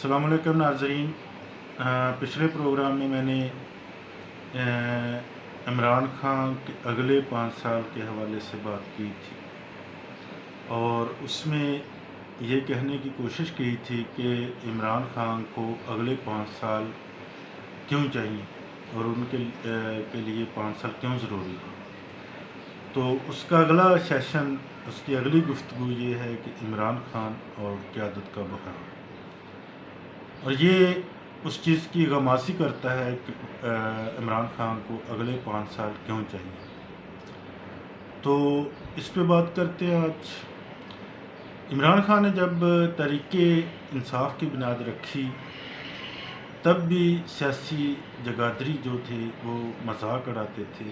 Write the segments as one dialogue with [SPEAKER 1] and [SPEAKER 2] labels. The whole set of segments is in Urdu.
[SPEAKER 1] السلام علیکم ناظرین۔ پچھلے پروگرام میں نے عمران خان کے اگلے 5 سال کے حوالے سے بات کی تھی اور اس میں یہ کہنے کی کوشش کی تھی کہ عمران خان کو اگلے 5 سال کیوں چاہیے اور ان کے لیے 5 سال کیوں ضروری ہے۔ تو اس کا اگلا سیشن، اس کی اگلی گفتگو یہ ہے کہ عمران خان اور قیادت کا بحران، اور یہ اس چیز کی غمازی کرتا ہے کہ عمران خان کو اگلے 5 سال کیوں چاہیے۔ تو اس پہ بات کرتے ہیں آج۔ عمران خان نے جب تحریک انصاف کی بنیاد رکھی تب بھی سیاسی جگادری جو تھے وہ مذاق اڑاتے تھے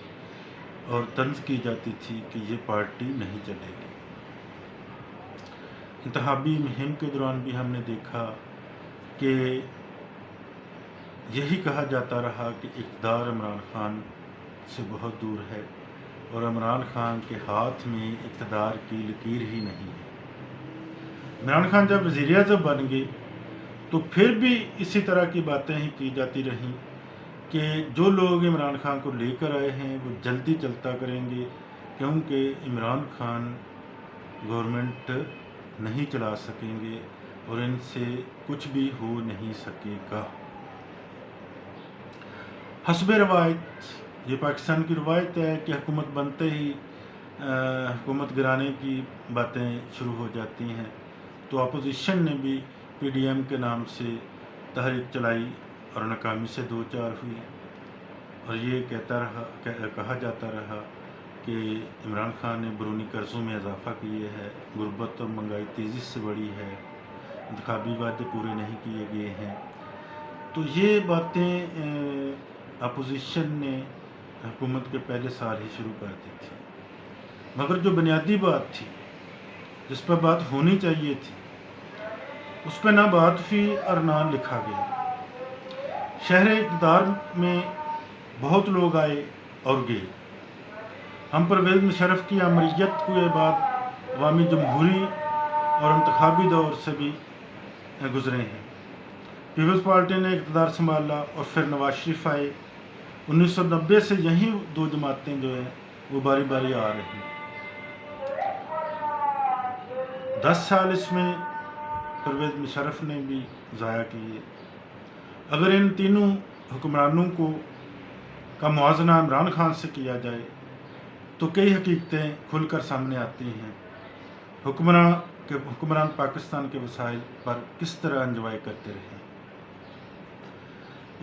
[SPEAKER 1] اور طنز کی جاتی تھی کہ یہ پارٹی نہیں چلے گی۔ انتخابی مہم کے دوران بھی ہم نے دیکھا کہ یہی کہا جاتا رہا کہ اقتدار عمران خان سے بہت دور ہے اور عمران خان کے ہاتھ میں اقتدار کی لکیر ہی نہیں ہے۔ عمران خان جب وزیر اعظم بن گئے تو پھر بھی اسی طرح کی باتیں ہی کی جاتی رہیں کہ جو لوگ عمران خان کو لے کر آئے ہیں وہ جلدی چلتا کریں گے، کیونکہ عمران خان گورنمنٹ نہیں چلا سکیں گے اور ان سے کچھ بھی ہو نہیں سکے گا۔ حسب روایت، یہ پاکستان کی روایت ہے کہ حکومت بنتے ہی حکومت گرانے کی باتیں شروع ہو جاتی ہیں۔ تو اپوزیشن نے بھی پی ڈی ایم کے نام سے تحریک چلائی اور ناکامی سے دوچار ہوئی، اور یہ کہا جاتا رہا کہ عمران خان نے بیرونی قرضوں میں اضافہ کیے ہے، غربت اور مہنگائی تیزی سے بڑھی ہے، انتخابی وعدے پورے نہیں کیے گئے ہیں۔ تو یہ باتیں اپوزیشن نے حکومت کے پہلے سال ہی شروع کر دی تھی، مگر جو بنیادی بات تھی جس پر بات ہونی چاہیے تھی اس پہ نہ بات ہوئی اور نہ لکھا گیا۔ شہر اقتدار میں بہت لوگ آئے اور گئے۔ ہم پرویز مشرف کی امریت کے بعد عوامی جمہوری اور انتخابی دور سے بھی گزرے ہیں۔ پیپلز پارٹی نے اقتدار سنبھالا اور پھر نواز شریف آئے۔ 1990 سے یہی دو جماعتیں جو ہیں وہ باری باری آ رہی ہیں۔ 10 سال اس میں پرویز مشرف نے بھی ضائع کیے۔ اگر ان تینوں حکمرانوں کا موازنہ عمران خان سے کیا جائے تو کئی حقیقتیں کھل کر سامنے آتی ہیں۔ حکمران پاکستان کے وسائل پر کس طرح انجوائے کرتے رہے۔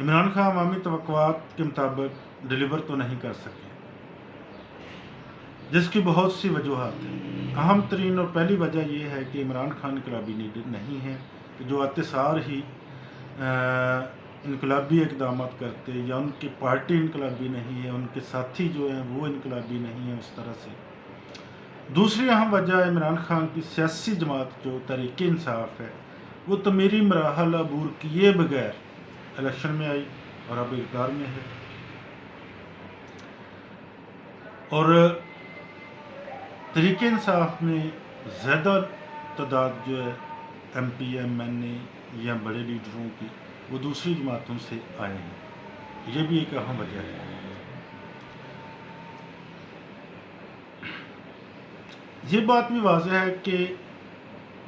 [SPEAKER 1] عمران خان عوامی توقعات کے مطابق ڈیلیور تو نہیں کر سکے، جس کی بہت سی وجوہات ہیں۔ اہم ترین اور پہلی وجہ یہ ہے کہ عمران خان انقلابی لیڈر نہیں ہیں کہ جو آتے سار ہی انقلابی اقدامات کرتے، یا ان کی پارٹی انقلابی نہیں ہے، ان کے ساتھی جو ہیں وہ انقلابی نہیں ہیں اس طرح سے۔ دوسری اہم وجہ عمران خان کی سیاسی جماعت جو تحریک انصاف ہے وہ تعمیری مراحل عبور کیے بغیر الیکشن میں آئی اور اب اقتدار میں ہے، اور تحریک انصاف میں زیادہ تعداد جو ہے ایم پی ایم این اے یا بڑے لیڈروں کی وہ دوسری جماعتوں سے آئے ہیں۔ یہ بھی ایک اہم وجہ ہے۔ یہ بات بھی واضح ہے کہ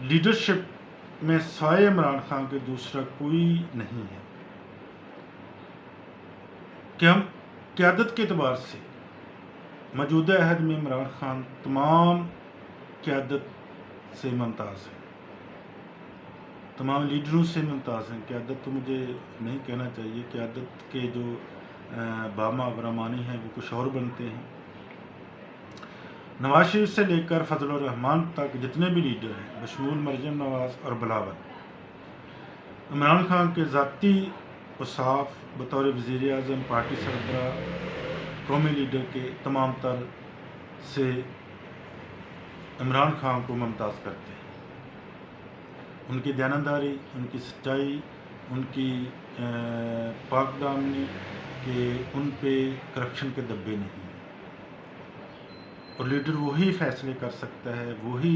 [SPEAKER 1] لیڈرشپ میں سوائے عمران خان کے دوسرا کوئی نہیں ہے، کہ ہم قیادت کے اعتبار سے موجودہ عہد میں عمران خان تمام قیادت سے ممتاز ہے، تمام لیڈروں سے ممتاز ہیں۔ قیادت تو مجھے نہیں کہنا چاہیے، قیادت کے جو باما برامانی ہیں وہ کچھ اور بنتے ہیں۔ نواز شریف سے لے کر فضل الرحمان تک جتنے بھی لیڈر ہیں بشمول مریم نواز اور بلاول، عمران خان کے ذاتی اوصاف بطور وزیر اعظم، پارٹی سربراہ، قومی لیڈر کے تمام تر سے عمران خان کو ممتاز کرتے ہیں۔ ان کی دیانتداری، ان کی سچائی، ان کی پاک دامنی کہ ان پہ کرپشن کے دبے نہیں ہیں، اور لیڈر وہی فیصلے کر سکتا ہے، وہی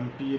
[SPEAKER 1] MPA